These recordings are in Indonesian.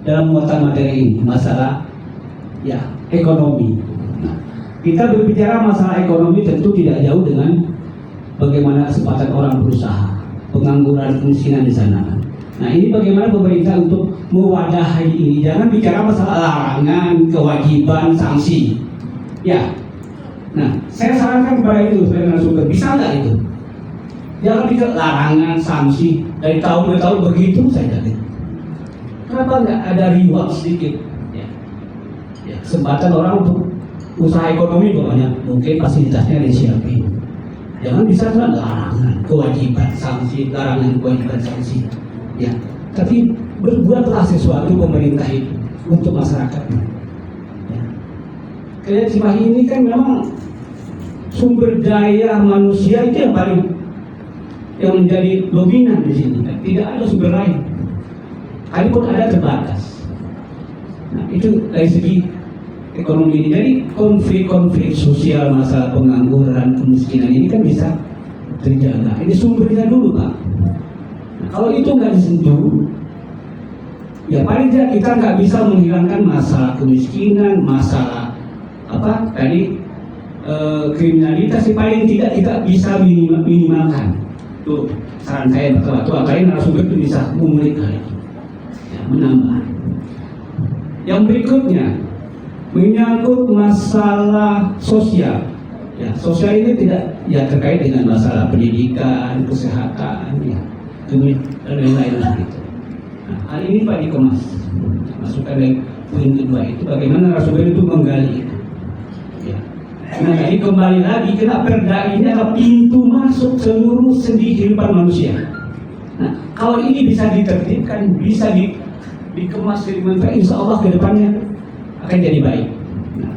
dalam muatan materi ini, masalah ya ekonomi. Nah, kita berbicara masalah ekonomi tentu tidak jauh dengan bagaimana kesempatan orang berusaha, pengangguran, kemiskinan di sana. Nah, ini bagaimana pemerintah untuk mewadahi ini. Jangan bicara masalah larangan, kewajiban, sanksi. Ya. Nah, saya sarankan kepada itu, saya narasumber, bisa nggak itu? Jangan bicara larangan, sanksi dari tahun ke tahun begitu saja. Kenapa nggak ada reward sedikit? Ya, kesempatan orang untuk usaha ekonomi pokoknya, mungkin fasilitasnya disiapin. Jangan bisa cuma larangan, kewajiban, sanksi, larangan, kewajiban, sanksi. Ya, tapi berbuatlah sesuatu pemerintah itu untuk masyarakatnya. Ya. Kayak Cimahi ini kan memang sumber daya manusia itu yang menjadi dominan di sini. Tidak ada sumber lain. Kalaupun ada terbatas. Nah, itu dari segi ekonomi ini. Jadi konflik-konflik sosial, masalah pengangguran, kemiskinan ini kan bisa terjaga. Ini sumbernya dulu, Pak. Nah, kalau itu nggak disentuh, ya paling tidak kita nggak bisa menghilangkan masalah kemiskinan, masalah apa tadi kriminalitas. Paling tidak kita bisa minimalkan. Tuh saran saya betul-betul. Apalagi narasumber itu bisa mengulik hal itu, ya, menambah. Yang berikutnya menyangkut masalah sosial. Ya, sosial ini tidak ya terkait dengan masalah pendidikan, kesehatan, ya, dan lain-lain gitu. Nah, hal ini Pak dikemas. Masukkan dari poin kedua itu bagaimana narasumber itu menggali itu. Ya. Nah, jadi kembali lagi karena perda ini adalah pintu masuk seluruh sendi kehidupan manusia. Nah, kalau ini bisa ditertibkan, bisa dikemas dengan insya Allah ke depannya akan jadi baik. Nah,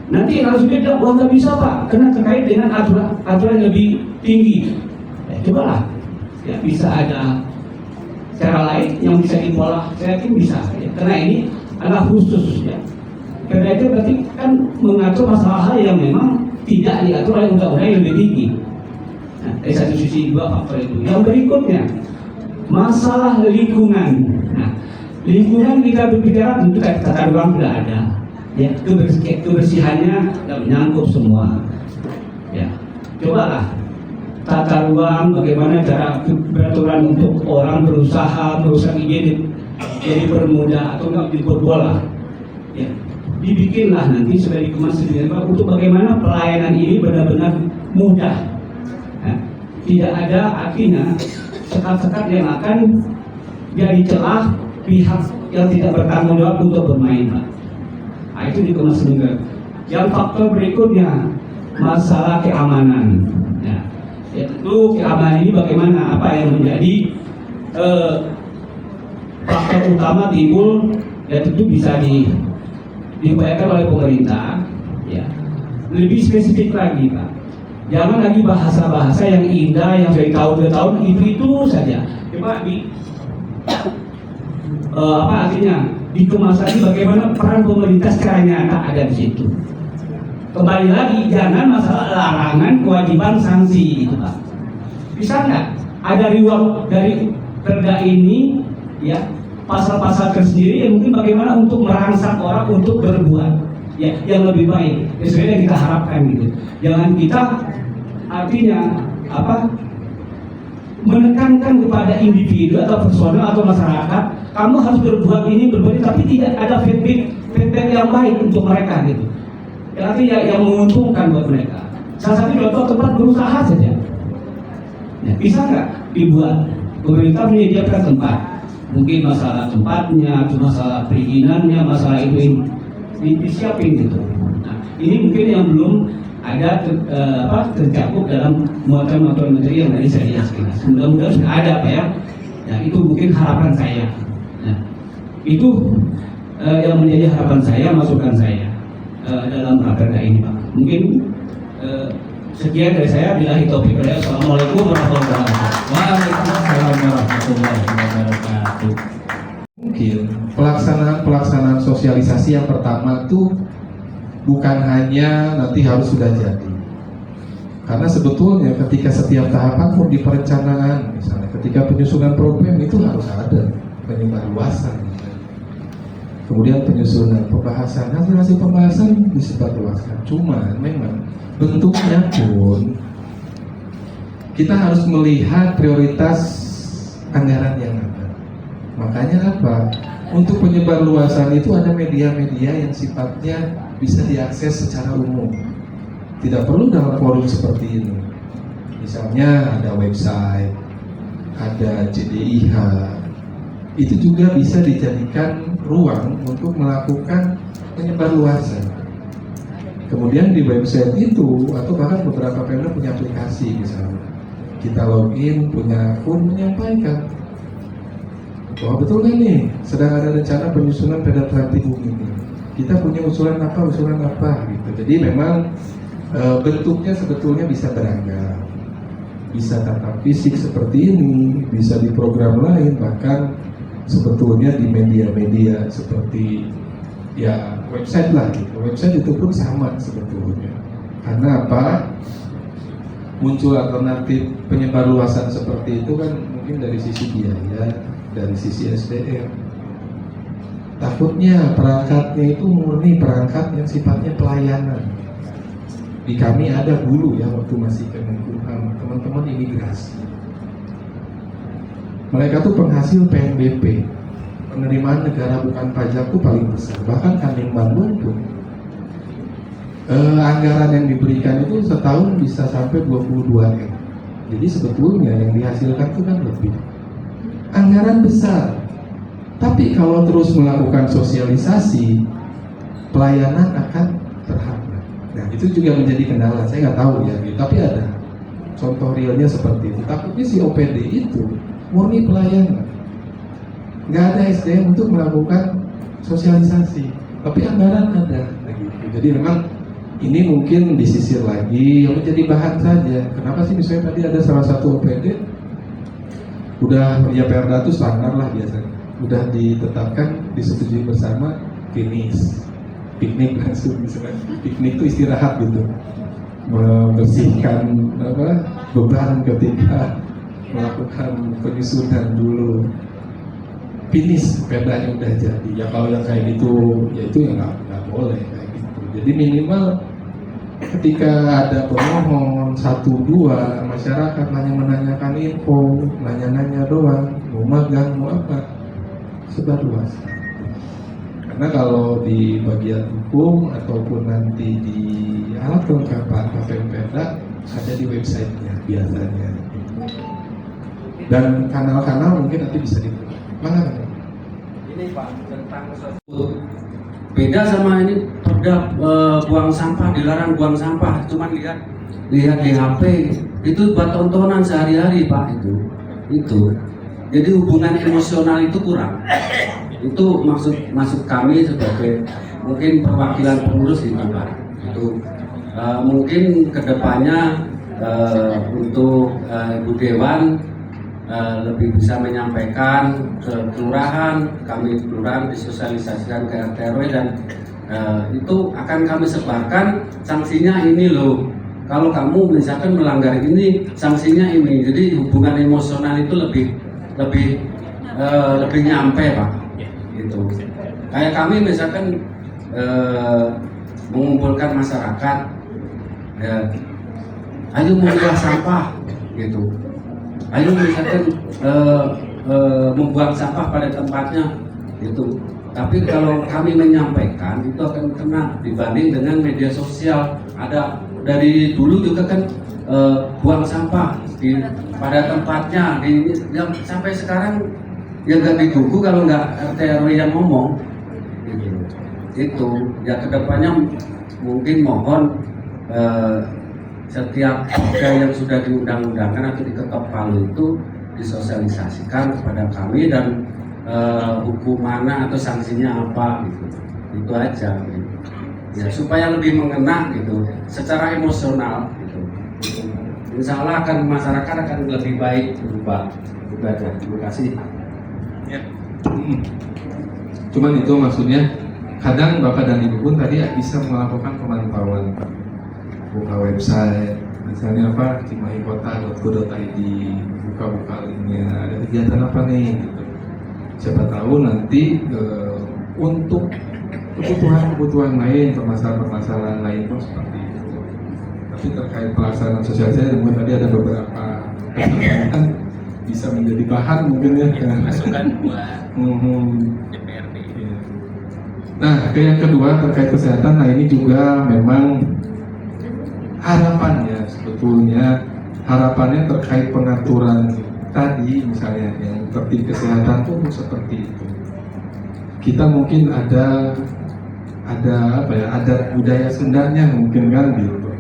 nanti narasumber bilang, wah nggak bisa Pak, karena terkait dengan aturan lebih tinggi. Ya, cobalah. Ya, bisa ada cara lain yang bisa diolah, saya yakin bisa ya. Karena ini adalah khusus ya. Karena itu berarti kan mengatur masalah hal yang memang tidak diatur oleh undang-undang yang lebih tinggi. Nah, dari satu sisi dua faktor itu. Yang berikutnya masalah lingkungan. Nah, lingkungan kita berbicara tentu tata ruang sudah ada. Ya, kebersihannya tidak menyangkut semua. Ya, cobalah tata ruang, bagaimana cara peraturan untuk orang berusaha ini jadi permudah atau enggak diperbola. Ya, dibikinlah nanti sudah dikemas sedemikian untuk bagaimana pelayanan ini benar-benar mudah. Ya, tidak ada artinya sekat-sekat yang akan jadi celah pihak yang tidak bertanggung jawab untuk bermain, Pak. Nah, itu dikemas sedemikian. Yang faktor berikutnya masalah keamanan. Ya. Ya, tentu keamanan ini bagaimana, apa yang menjadi faktor utama timbul, ya tentu bisa diupayakan oleh pemerintah, ya lebih spesifik lagi Pak. Jangan lagi bahasa-bahasa yang indah yang dari tahun ke tahun itu saja. Coba apa artinya dikemas lagi bagaimana peran pemerintah secara nyata ada di situ. Kembali lagi, jangan masalah larangan, kewajiban, sanksi itu Pak. Bisa nggak ada reward dari perda ini, ya pasal-pasal tersendiri yang mungkin bagaimana untuk merangsang orang untuk berbuat ya yang lebih baik. Sesuai yang kita harapkan gitu. Jangan kita artinya apa menekankan kepada individu atau personal atau masyarakat, kamu harus berbuat ini, tapi tidak ada feedback yang baik untuk mereka gitu. Artinya yang menguntungkan buat mereka. Salah satu contoh tempat berusaha saja. Ya, bisa nggak dibuat pemerintah menyediakan tempat? Mungkin masalah tempatnya, masalah perizinannya, masalah itu disiapin gitu. Nah, ini mungkin yang belum ada tercakup dalam muatan-muatan materi yang tadi saya jelaskan. Mudah-mudahan sudah ada Pak ya. Nah, itu mungkin harapan saya. Nah, itu yang menjadi harapan saya, masukan saya dalam raperda ini Pak. Mungkin sekian dari saya. Billahi taufiq. Assalamualaikum warahmatullahi wabarakatuh. Waalaikumsalam warahmatullahi wabarakatuh. Mungkin pelaksanaan sosialisasi yang pertama itu bukan hanya nanti harus sudah jadi. Karena sebetulnya ketika setiap tahapan pun di perencanaan, misalnya ketika penyusunan program itu harus ada penyebarluasan. kemudian penyusunan, pembahasan, hasil pembahasan disebarluaskan. Cuman memang bentuknya pun kita harus melihat prioritas anggaran yang ada. Makanya apa? Untuk penyebarluasan itu ada media-media yang sifatnya bisa diakses secara umum. Tidak perlu dalam forum seperti ini. Misalnya ada website, ada JDIH, itu juga bisa dijadikan ruang untuk melakukan penyebarluasan. Kemudian di website itu, atau bahkan beberapa Pemda punya aplikasi misalnya, kita login, punya akun, menyampaikan, wah betul kan nih, sedang ada rencana penyusunan Perda Tertib ini. Kita punya usulan apa gitu. Jadi memang bentuknya sebetulnya bisa beragam, bisa tatap fisik seperti ini, bisa di program lain, bahkan sebetulnya di media-media seperti ya website lah gitu. Website itu pun sama sebetulnya. Karena apa? Muncul alternatif penyebarluasan seperti itu kan mungkin dari sisi biaya, dari sisi SDM. Takutnya perangkatnya itu murni perangkat yang sifatnya pelayanan. Di kami ada dulu ya waktu masih Kemenkumham, teman-teman imigrasi. Mereka tuh penghasil PNBP, penerimaan negara bukan pajak tuh paling besar. Bahkan Kadin Bandung tuh anggaran yang diberikan itu setahun bisa sampai 22 M. Jadi sebetulnya yang dihasilkan itu kan lebih. Anggaran besar. Tapi kalau terus melakukan sosialisasi, pelayanan akan terhambat. Nah itu juga menjadi kendala. Saya nggak tahu ya, gitu. Tapi ada contoh realnya seperti itu. Takutnya si OPD itu murni pelayanan, nggak ada SDM untuk melakukan sosialisasi. Tapi anggaran ada. Nah, gitu. Jadi memang ini mungkin disisir lagi, yang menjadi bahan saja. Kenapa sih misalnya tadi ada salah satu OPD udah ya Perda itu standar lah biasanya, udah ditetapkan, disetujui bersama, finish, piknik langsung misalnya. Piknik itu istirahat gitu, membersihkan beban ketika melakukan penyusunan dulu. Finish, Perdanya udah jadi. Ya kalau yang kayak gitu, ya itu ya nggak boleh kayak gitu. Jadi minimal ketika ada pemohon 1-2, masyarakat hanya menanyakan info, nanya-nanya doang, mau magang, mau apa, sebar luas. Karena kalau di bagian hukum ataupun nanti di alat kelengkapan Perda ada di websitenya biasanya. Dan kanal-kanal mungkin nanti bisa dibuka. Mana? Ini Pak, tentang beda sama ini Perda buang sampah, dilarang buang sampah. Cuman lihat di HP itu buat tontonan sehari-hari Pak, itu. Jadi hubungan emosional itu kurang. Itu maksud kami sebagai mungkin perwakilan pengurus itu Pak. Itu mungkin kedepannya untuk Ibu Dewan lebih bisa menyampaikan ke kelurahan, kami kelurahan disosialisasikan ke RT RW dan itu akan kami sebarkan sanksinya ini loh. Kalau kamu misalkan melanggar ini, sanksinya ini. Jadi hubungan emosional itu lebih nyampe Pak. Gitu. Kayak kami misalkan mengumpulkan masyarakat, ayo membuang sampah, gitu. Ayo misalkan membuang sampah pada tempatnya, gitu. Tapi kalau kami menyampaikan itu akan kena dibanding dengan media sosial. Ada dari dulu juga kan buang sampah pada tempatnya, yang sampai sekarang ya nggak ditunggu kalau nggak RT RW yang ngomong. Gitu. Itu ya kedepannya mungkin mohon setiap perda yang sudah diundang-undangkan atau diketok palu itu disosialisasikan kepada kami dan hukumannya atau sanksinya apa gitu. Itu aja gitu. Ya supaya lebih mengena gitu secara emosional gitu. Insya Allah akan masyarakat akan lebih baik berubah. Itu aja. Terima kasih. Ya. Cuman itu maksudnya kadang Bapak dan Ibu pun tadi bisa melakukan pemantauan, buka website misalnya apa cimahikota.go.id, buka linknya, ada kegiatan apa nih gitu. Siapa tahu nanti untuk kebutuhan-kebutuhan lain, permasalahan-permasalahan lain pun seperti itu. Tapi terkait pelaksanaan sosialisasi, mungkin tadi ada beberapa pertanyaan bisa menjadi bahan mungkin ya. Masukan buat DPRD. Nah, yang kedua terkait kesehatan, nah ini juga memang harapannya sebetulnya terkait pengaturan tadi misalnya yang tertib kesehatan tuh seperti itu. Kita mungkin ada apa ya, adat budaya Sundanya mungkin kan gitu.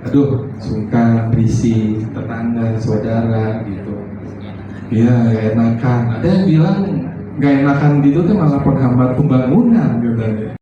Aduh, sungkan berisi tetangga, saudara gitu. Iya, gak enakan. Ada yang bilang gak enakan gitu tuh malah penghambat pembangunan gitu.